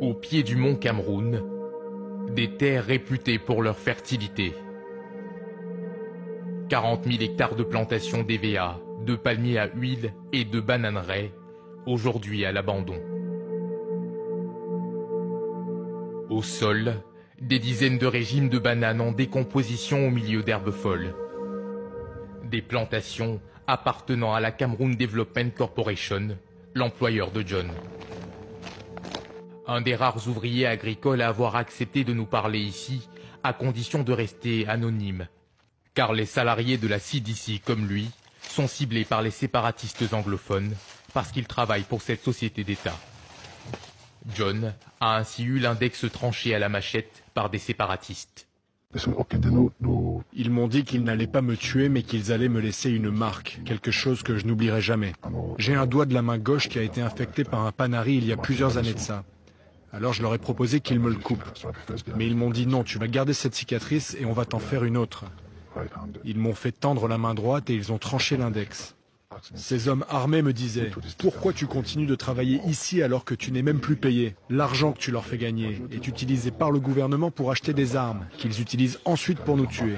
Au pied du mont Cameroun, des terres réputées pour leur fertilité. 40 000 hectares de plantations d'EVA, de palmiers à huile et de bananeraies, aujourd'hui à l'abandon. Au sol, des dizaines de régimes de bananes en décomposition au milieu d'herbes folles. Des plantations appartenant à la Cameroun Development Corporation, l'employeur de John. Un des rares ouvriers agricoles à avoir accepté de nous parler ici, à condition de rester anonyme. Car les salariés de la CDC, comme lui, sont ciblés par les séparatistes anglophones, parce qu'ils travaillent pour cette société d'État. John a ainsi eu l'index tranché à la machette par des séparatistes. Ils m'ont dit qu'ils n'allaient pas me tuer, mais qu'ils allaient me laisser une marque, quelque chose que je n'oublierai jamais. J'ai un doigt de la main gauche qui a été infecté par un panari il y a plusieurs années de ça. Alors je leur ai proposé qu'ils me le coupent. Mais ils m'ont dit non, tu vas garder cette cicatrice et on va t'en faire une autre. Ils m'ont fait tendre la main droite et ils ont tranché l'index. Ces hommes armés me disaient « Pourquoi tu continues de travailler ici alors que tu n'es même plus payé? L'argent que tu leur fais gagner est utilisé par le gouvernement pour acheter des armes, qu'ils utilisent ensuite pour nous tuer. »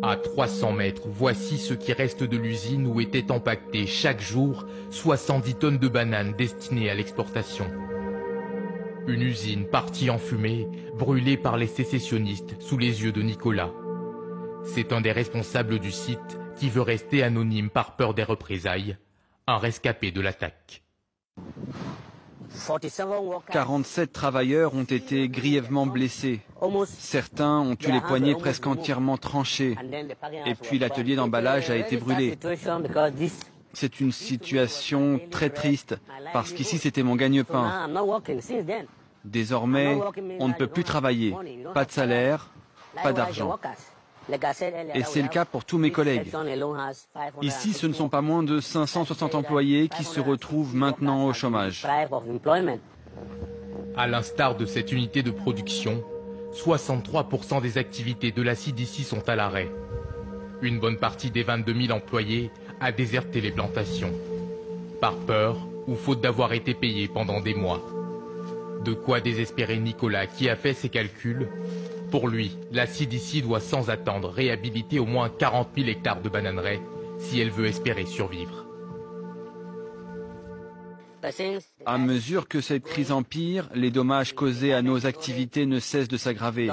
À 300 mètres, voici ce qui reste de l'usine où étaient empaquetées chaque jour 70 tonnes de bananes destinées à l'exportation. Une usine partie en fumée, brûlée par les sécessionnistes sous les yeux de Nicolas. C'est un des responsables du site qui veut rester anonyme par peur des représailles, un rescapé de l'attaque. 47 travailleurs ont été grièvement blessés. Certains ont eu les poignets presque entièrement tranchés. Et puis l'atelier d'emballage a été brûlé. C'est une situation très triste, parce qu'ici c'était mon gagne-pain. Désormais, on ne peut plus travailler. Pas de salaire, pas d'argent. Et c'est le cas pour tous mes collègues. Ici, ce ne sont pas moins de 560 employés qui se retrouvent maintenant au chômage. À l'instar de cette unité de production, 63% des activités de la CDC sont à l'arrêt. Une bonne partie des 22 000 employés a déserté les plantations. Par peur ou faute d'avoir été payés pendant des mois. De quoi désespérer Nicolas qui a fait ses calculs. Pour lui, la CDC doit sans attendre réhabiliter au moins 40 000 hectares de bananeraies si elle veut espérer survivre. À mesure que cette crise empire, les dommages causés à nos activités ne cessent de s'aggraver.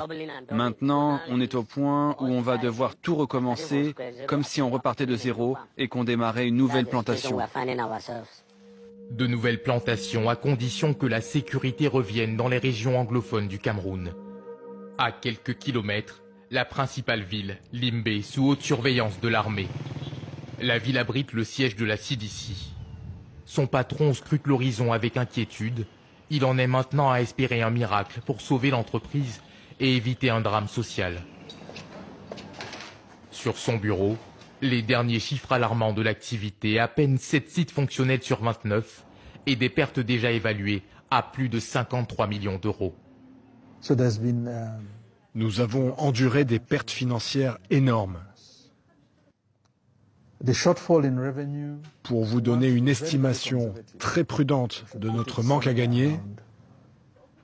Maintenant, on est au point où on va devoir tout recommencer, comme si on repartait de zéro et qu'on démarrait une nouvelle plantation. De nouvelles plantations à condition que la sécurité revienne dans les régions anglophones du Cameroun. À quelques kilomètres, la principale ville, Limbe, sous haute surveillance de l'armée. La ville abrite le siège de la CDC. Son patron scrute l'horizon avec inquiétude. Il en est maintenant à espérer un miracle pour sauver l'entreprise et éviter un drame social. Sur son bureau, les derniers chiffres alarmants de l'activité, à peine 7 sites fonctionnels sur 29 et des pertes déjà évaluées à plus de 53 millions d'euros. Nous avons enduré des pertes financières énormes. Pour vous donner une estimation très prudente de notre manque à gagner,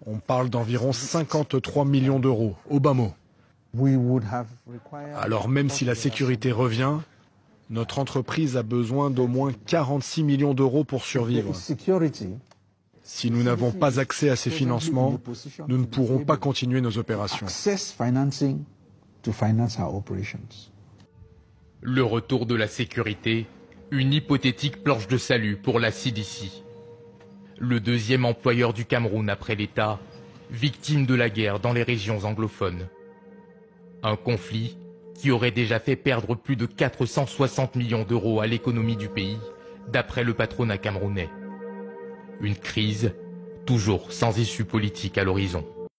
on parle d'environ 53 millions d'euros, au bas mot. Alors même si la sécurité revient, notre entreprise a besoin d'au moins 46 millions d'euros pour survivre. Si nous n'avons pas accès à ces financements, nous ne pourrons pas continuer nos opérations. Le retour de la sécurité, une hypothétique planche de salut pour la CDC. Le deuxième employeur du Cameroun après l'État, victime de la guerre dans les régions anglophones. Un conflit qui aurait déjà fait perdre plus de 460 millions d'euros à l'économie du pays, d'après le patronat camerounais. Une crise toujours sans issue politique à l'horizon.